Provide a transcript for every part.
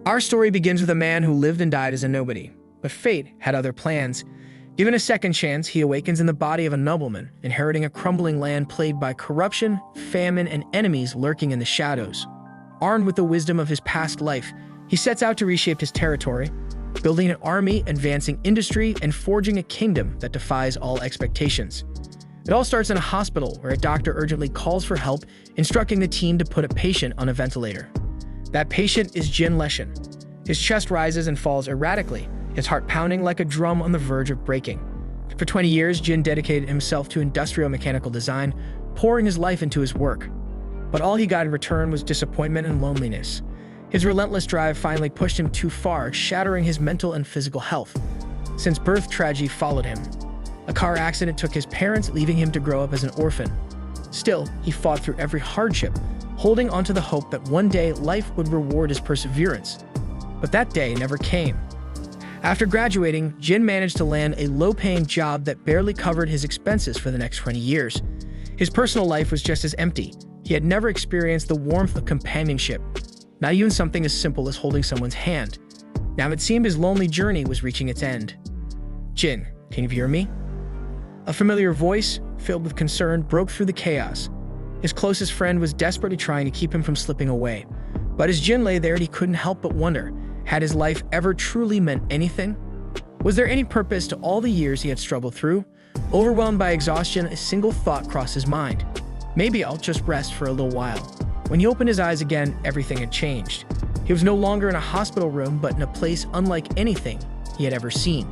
Our story begins with a man who lived and died as a nobody, but fate had other plans. Given a second chance, he awakens in the body of a nobleman, inheriting a crumbling land plagued by corruption, famine, and enemies lurking in the shadows. Armed with the wisdom of his past life, he sets out to reshape his territory, building an army, advancing industry, and forging a kingdom that defies all expectations. It all starts in a hospital where a doctor urgently calls for help, instructing the team to put a patient on a ventilator. That patient is Jin Leshan. His chest rises and falls erratically, his heart pounding like a drum on the verge of breaking. For 20 years, Jin dedicated himself to industrial mechanical design, pouring his life into his work. But all he got in return was disappointment and loneliness. His relentless drive finally pushed him too far, shattering his mental and physical health. Since birth, tragedy followed him. A car accident took his parents, leaving him to grow up as an orphan. Still, he fought through every hardship, holding onto the hope that one day life would reward his perseverance. But that day never came. After graduating, Jin managed to land a low-paying job that barely covered his expenses for the next 20 years. His personal life was just as empty. He had never experienced the warmth of companionship, not even something as simple as holding someone's hand. Now it seemed his lonely journey was reaching its end. "Jin, can you hear me?" A familiar voice, filled with concern, broke through the chaos. His closest friend was desperately trying to keep him from slipping away. But as Jin lay there, he couldn't help but wonder, had his life ever truly meant anything? Was there any purpose to all the years he had struggled through? Overwhelmed by exhaustion, a single thought crossed his mind. Maybe I'll just rest for a little while. When he opened his eyes again, everything had changed. He was no longer in a hospital room, but in a place unlike anything he had ever seen.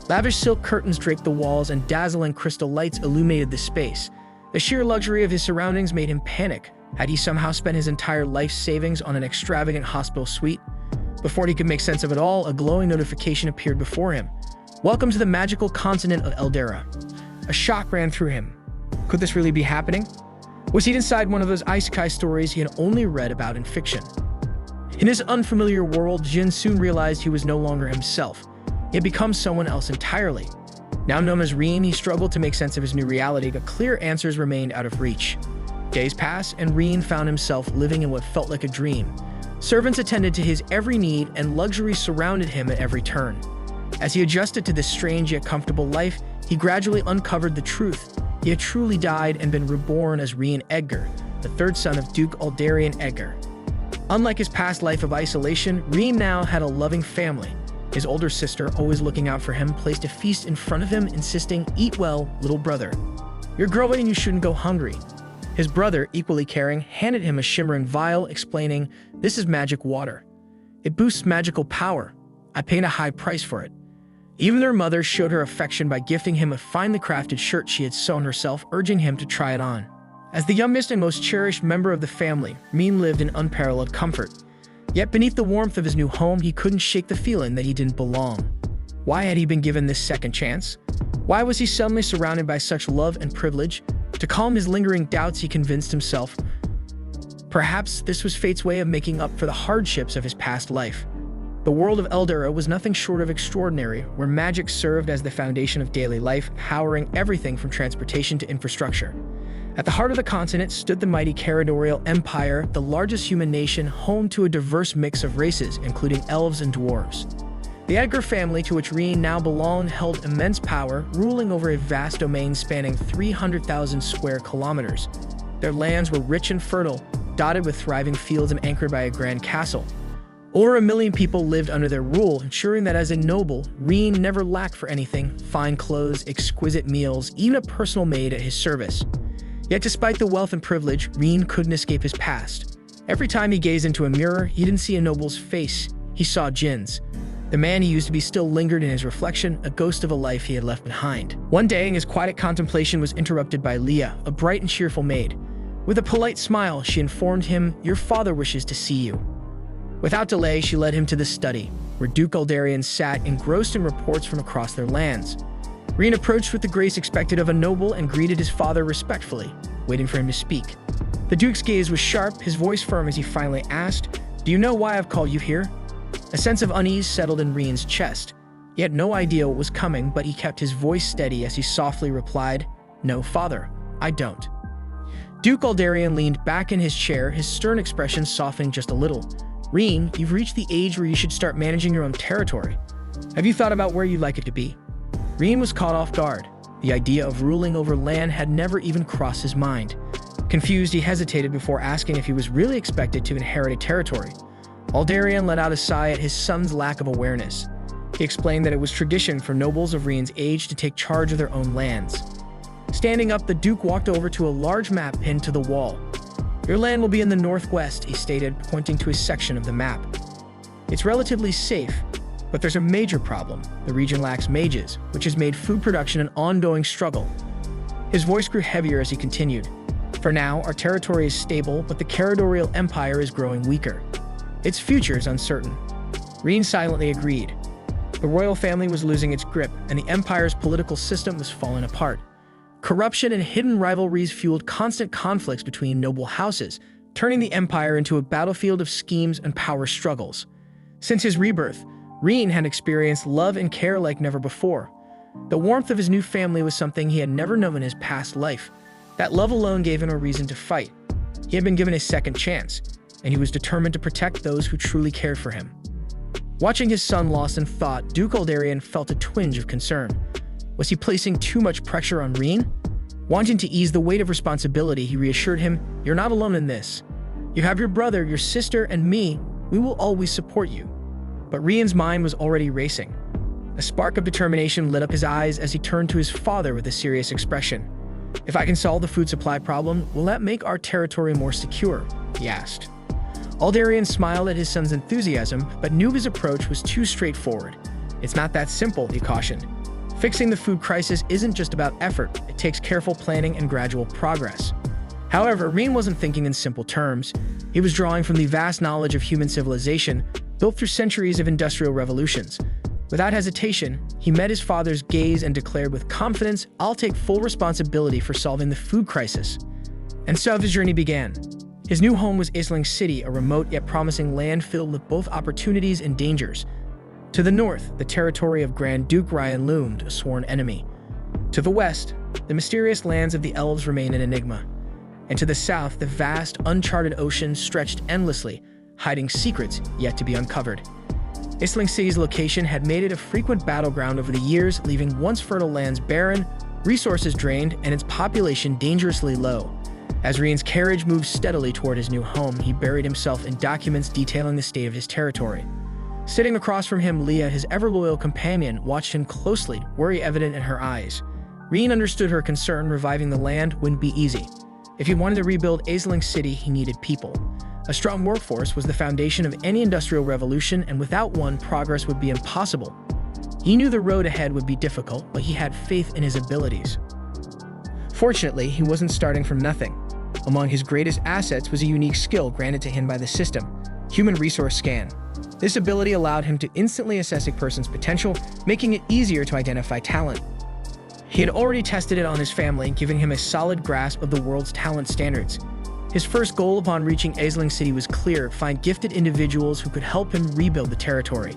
Lavish silk curtains draped the walls and dazzling crystal lights illuminated the space. The sheer luxury of his surroundings made him panic. Had he somehow spent his entire life savings on an extravagant hospital suite? Before he could make sense of it all, a glowing notification appeared before him. "Welcome to the magical continent of Eldera." A shock ran through him. Could this really be happening? Was he inside one of those Isekai stories he had only read about in fiction? In his unfamiliar world, Jin soon realized he was no longer himself. He had become someone else entirely. Now known as Reen, he struggled to make sense of his new reality, but clear answers remained out of reach. Days passed, and Reen found himself living in what felt like a dream. Servants attended to his every need, and luxury surrounded him at every turn. As he adjusted to this strange yet comfortable life, he gradually uncovered the truth. He had truly died and been reborn as Reen Edgar, the third son of Duke Aldarian Edgar. Unlike his past life of isolation, Reen now had a loving family. His older sister, always looking out for him, placed a feast in front of him, insisting, "Eat well, little brother. You're growing and you shouldn't go hungry." His brother, equally caring, handed him a shimmering vial, explaining, "This is magic water. It boosts magical power. I paid a high price for it." Even their mother showed her affection by gifting him a finely crafted shirt she had sewn herself, urging him to try it on. As the youngest and most cherished member of the family, Reen lived in unparalleled comfort. Yet beneath the warmth of his new home, he couldn't shake the feeling that he didn't belong. Why had he been given this second chance? Why was he suddenly surrounded by such love and privilege? To calm his lingering doubts, he convinced himself perhaps this was fate's way of making up for the hardships of his past life. The world of Eldera was nothing short of extraordinary, where magic served as the foundation of daily life, powering everything from transportation to infrastructure. At the heart of the continent stood the mighty Caradorial Empire, the largest human nation, home to a diverse mix of races, including elves and dwarves. The Edgar family, to which Reen now belonged, held immense power, ruling over a vast domain spanning 300,000 square kilometers. Their lands were rich and fertile, dotted with thriving fields and anchored by a grand castle. Over 1 million people lived under their rule, ensuring that as a noble, Reen never lacked for anything: fine clothes, exquisite meals, even a personal maid at his service. Yet despite the wealth and privilege, Reen couldn't escape his past. Every time he gazed into a mirror, he didn't see a noble's face, he saw Jin's. The man he used to be still lingered in his reflection, a ghost of a life he had left behind. One day, his quiet contemplation was interrupted by Leah, a bright and cheerful maid. With a polite smile, she informed him, "Your father wishes to see you." Without delay, she led him to the study, where Duke Aldarian sat engrossed in reports from across their lands. Reen approached with the grace expected of a noble and greeted his father respectfully, waiting for him to speak. The Duke's gaze was sharp, his voice firm as he finally asked, "Do you know why I've called you here?" A sense of unease settled in Reen's chest. He had no idea what was coming, but he kept his voice steady as he softly replied, "No, father, I don't." Duke Aldarian leaned back in his chair, his stern expression softening just a little. "Reen, you've reached the age where you should start managing your own territory. Have you thought about where you'd like it to be?" Reen was caught off guard. The idea of ruling over land had never even crossed his mind. Confused, he hesitated before asking if he was really expected to inherit a territory. Aldarion let out a sigh at his son's lack of awareness. He explained that it was tradition for nobles of Reen's age to take charge of their own lands. Standing up, the Duke walked over to a large map pinned to the wall. "Your land will be in the northwest," he stated, pointing to a section of the map. "It's relatively safe, but there's a major problem. The region lacks mages, which has made food production an ongoing struggle." His voice grew heavier as he continued. "For now, our territory is stable, but the Caradorial Empire is growing weaker. Its future is uncertain." Reen silently agreed. The royal family was losing its grip, and the Empire's political system was falling apart. Corruption and hidden rivalries fueled constant conflicts between noble houses, turning the Empire into a battlefield of schemes and power struggles. Since his rebirth, Reen had experienced love and care like never before. The warmth of his new family was something he had never known in his past life. That love alone gave him a reason to fight. He had been given a second chance, and he was determined to protect those who truly cared for him. Watching his son lost in thought, Duke Aldarion felt a twinge of concern. Was he placing too much pressure on Reen? Wanting to ease the weight of responsibility, he reassured him, "You're not alone in this. You have your brother, your sister, and me. We will always support you." But Reen's mind was already racing. A spark of determination lit up his eyes as he turned to his father with a serious expression. "If I can solve the food supply problem, will that make our territory more secure?" he asked. Aldarion smiled at his son's enthusiasm, but knew his approach was too straightforward. "It's not that simple," he cautioned. "Fixing the food crisis isn't just about effort. It takes careful planning and gradual progress." However, Reen wasn't thinking in simple terms. He was drawing from the vast knowledge of human civilization, built through centuries of industrial revolutions. Without hesitation, he met his father's gaze and declared with confidence, "I'll take full responsibility for solving the food crisis." And so his journey began. His new home was Aisling City, a remote yet promising land filled with both opportunities and dangers. To the north, the territory of Grand Duke Ryan loomed, a sworn enemy. To the west, the mysterious lands of the elves remained an enigma. And to the south, the vast, uncharted ocean stretched endlessly, hiding secrets yet to be uncovered. Aisling City's location had made it a frequent battleground over the years, leaving once fertile lands barren, resources drained, and its population dangerously low. As Reen's carriage moved steadily toward his new home, he buried himself in documents detailing the state of his territory. Sitting across from him, Leah, his ever-loyal companion, watched him closely, worry evident in her eyes. Reen understood her concern. Reviving the land wouldn't be easy. If he wanted to rebuild Aisling City, he needed people. A strong workforce was the foundation of any industrial revolution, and without one, progress would be impossible. He knew the road ahead would be difficult, but he had faith in his abilities. Fortunately, he wasn't starting from nothing. Among his greatest assets was a unique skill granted to him by the system, Human Resource Scan. This ability allowed him to instantly assess a person's potential, making it easier to identify talent. He had already tested it on his family, giving him a solid grasp of the world's talent standards. His first goal upon reaching Aisling City was clear: find gifted individuals who could help him rebuild the territory.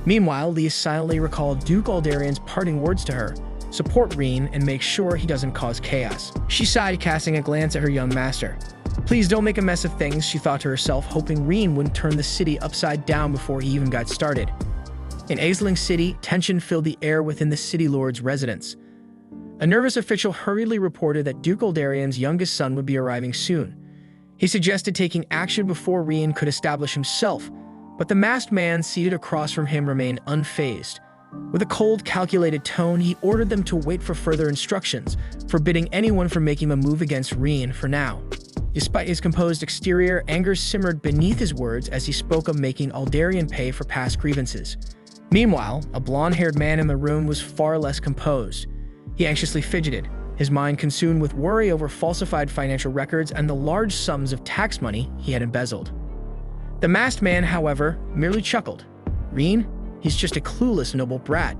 Meanwhile, Leah silently recalled Duke Aldarion's parting words to her: "Support Reen and make sure he doesn't cause chaos." She sighed, casting a glance at her young master. "Please don't make a mess of things," she thought to herself, hoping Reen wouldn't turn the city upside down before he even got started. In Aisling City, tension filled the air within the city lord's residence. A nervous official hurriedly reported that Duke Aldarion's youngest son would be arriving soon. He suggested taking action before Reen could establish himself, but the masked man seated across from him remained unfazed. With a cold, calculated tone, he ordered them to wait for further instructions, forbidding anyone from making a move against Reen for now. Despite his composed exterior, anger simmered beneath his words as he spoke of making Aldarion pay for past grievances. Meanwhile, a blonde-haired man in the room was far less composed. He anxiously fidgeted, his mind consumed with worry over falsified financial records and the large sums of tax money he had embezzled. The masked man, however, merely chuckled. "Reen? He's just a clueless noble brat.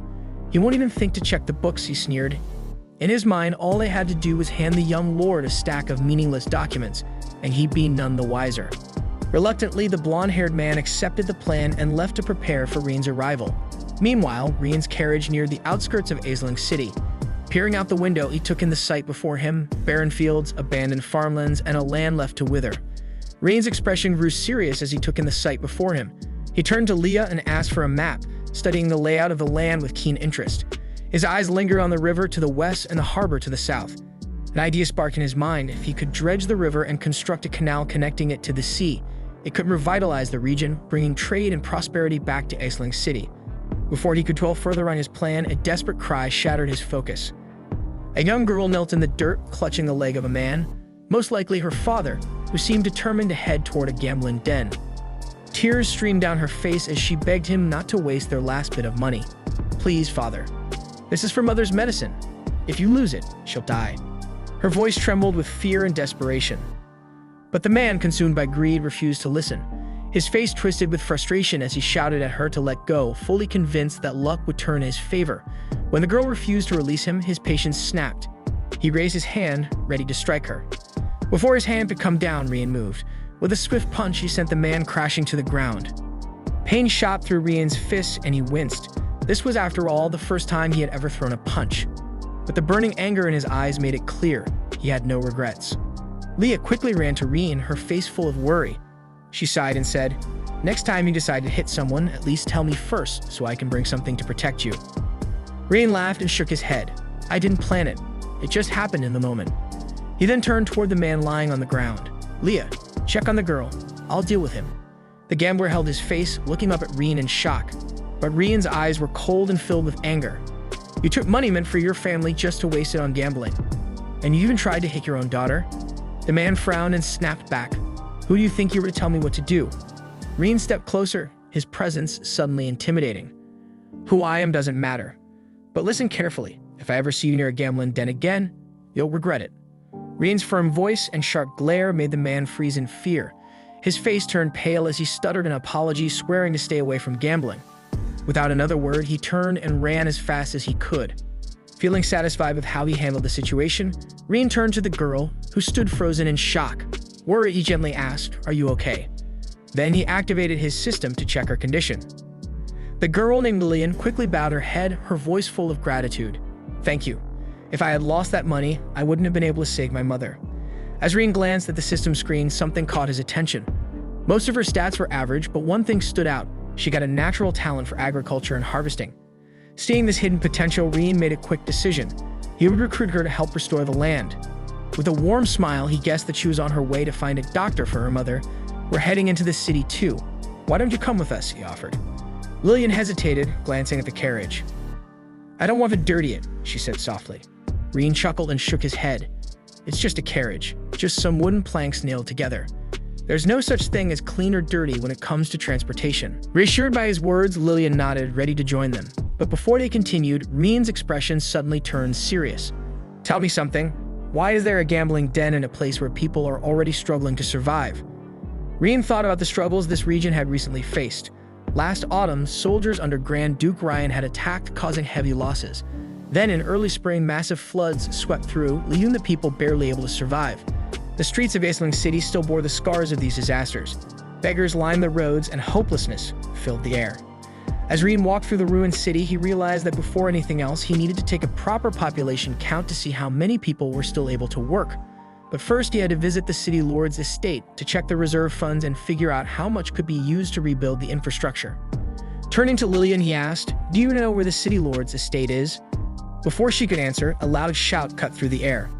He won't even think to check the books," he sneered. In his mind, all they had to do was hand the young lord a stack of meaningless documents, and he'd be none the wiser. Reluctantly, the blonde-haired man accepted the plan and left to prepare for Reen's arrival. Meanwhile, Reen's carriage neared the outskirts of Aisling City. Peering out the window, he took in the sight before him: barren fields, abandoned farmlands, and a land left to wither. Rain's expression grew serious as he took in the sight before him. He turned to Leah and asked for a map, studying the layout of the land with keen interest. His eyes lingered on the river to the west and the harbor to the south. An idea sparked in his mind. If he could dredge the river and construct a canal connecting it to the sea, it could revitalize the region, bringing trade and prosperity back to Aisling City. Before he could dwell further on his plan, a desperate cry shattered his focus. A young girl knelt in the dirt, clutching the leg of a man, most likely her father, who seemed determined to head toward a gambling den. Tears streamed down her face as she begged him not to waste their last bit of money. "Please, father. This is for mother's medicine. If you lose it, she'll die." Her voice trembled with fear and desperation. But the man, consumed by greed, refused to listen. His face twisted with frustration as he shouted at her to let go, fully convinced that luck would turn in his favor. When the girl refused to release him, his patience snapped. He raised his hand, ready to strike her. Before his hand could come down, Rian moved. With a swift punch, he sent the man crashing to the ground. Pain shot through Rian's fists and he winced. This was, after all, the first time he had ever thrown a punch. But the burning anger in his eyes made it clear he had no regrets. Leah quickly ran to Rian, her face full of worry. She sighed and said, "Next time you decide to hit someone, at least tell me first so I can bring something to protect you." Rian laughed and shook his head. "I didn't plan it. It just happened in the moment." He then turned toward the man lying on the ground. "Leah, check on the girl. I'll deal with him." The gambler held his face, looking up at Rian in shock. But Rian's eyes were cold and filled with anger. "You took money meant for your family just to waste it on gambling. And you even tried to hit your own daughter?" The man frowned and snapped back. "Who do you think you were to tell me what to do?" Rian stepped closer, his presence suddenly intimidating. "Who I am doesn't matter. But listen carefully. If I ever see you near a gambling den again, you'll regret it." Rian's firm voice and sharp glare made the man freeze in fear. His face turned pale as he stuttered an apology, swearing to stay away from gambling. Without another word, he turned and ran as fast as he could. Feeling satisfied with how he handled the situation, Rian turned to the girl, who stood frozen in shock. Worried, he gently asked, "Are you okay?" Then he activated his system to check her condition. The girl named Lillian quickly bowed her head, her voice full of gratitude. "Thank you. If I had lost that money, I wouldn't have been able to save my mother." As Rian glanced at the system screen, something caught his attention. Most of her stats were average, but one thing stood out. She got a natural talent for agriculture and harvesting. Seeing this hidden potential, Rian made a quick decision. He would recruit her to help restore the land. With a warm smile, he guessed that she was on her way to find a doctor for her mother. "We're heading into the city too. Why don't you come with us?" he offered. Lillian hesitated, glancing at the carriage. "I don't want to dirty it," she said softly. Rian chuckled and shook his head. "It's just a carriage, just some wooden planks nailed together. There's no such thing as clean or dirty when it comes to transportation." Reassured by his words, Lillian nodded, ready to join them. But before they continued, Rian's expression suddenly turned serious. "Tell me something. Why is there a gambling den in a place where people are already struggling to survive?" Rian thought about the struggles this region had recently faced. Last autumn, soldiers under Grand Duke Ryan had attacked, causing heavy losses. Then in early spring, massive floods swept through, leaving the people barely able to survive. The streets of Aisling City still bore the scars of these disasters. Beggars lined the roads and hopelessness filled the air. As Rian walked through the ruined city, he realized that before anything else, he needed to take a proper population count to see how many people were still able to work. But first, he had to visit the city lord's estate to check the reserve funds and figure out how much could be used to rebuild the infrastructure. Turning to Lillian, he asked, "Do you know where the city lord's estate is?" Before she could answer, a loud shout cut through the air.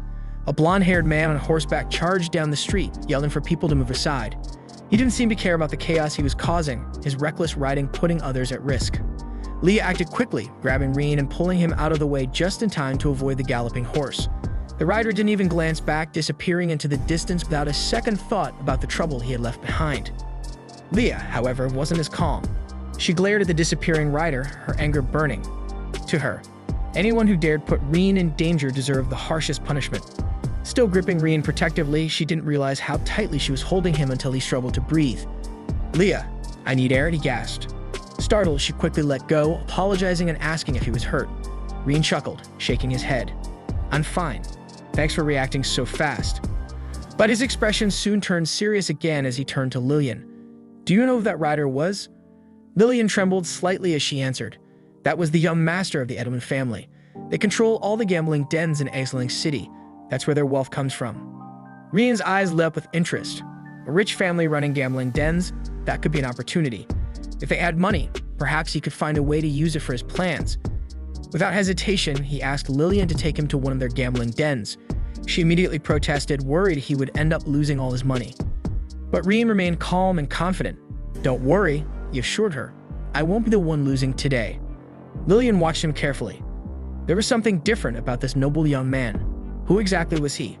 A blonde-haired man on horseback charged down the street, yelling for people to move aside. He didn't seem to care about the chaos he was causing, his reckless riding putting others at risk. Leah acted quickly, grabbing Rian and pulling him out of the way just in time to avoid the galloping horse. The rider didn't even glance back, disappearing into the distance without a second thought about the trouble he had left behind. Leah, however, wasn't as calm. She glared at the disappearing rider, her anger burning. To her, anyone who dared put Rian in danger deserved the harshest punishment. Still gripping Rian protectively, she didn't realize how tightly she was holding him until he struggled to breathe. "Leah, I need air," he gasped. Startled, she quickly let go, apologizing and asking if he was hurt. Rian chuckled, shaking his head. "I'm fine. Thanks for reacting so fast." But his expression soon turned serious again as he turned to Lillian. "Do you know who that rider was?" Lillian trembled slightly as she answered. "That was the young master of the Edelman family. They control all the gambling dens in Aisling City. That's where their wealth comes from." Rian's eyes lit up with interest. A rich family running gambling dens, that could be an opportunity. If they had money, perhaps he could find a way to use it for his plans. Without hesitation, he asked Lillian to take him to one of their gambling dens. She immediately protested, worried he would end up losing all his money. But Reem remained calm and confident. "Don't worry," he assured her. "I won't be the one losing today." Lillian watched him carefully. There was something different about this noble young man. Who exactly was he?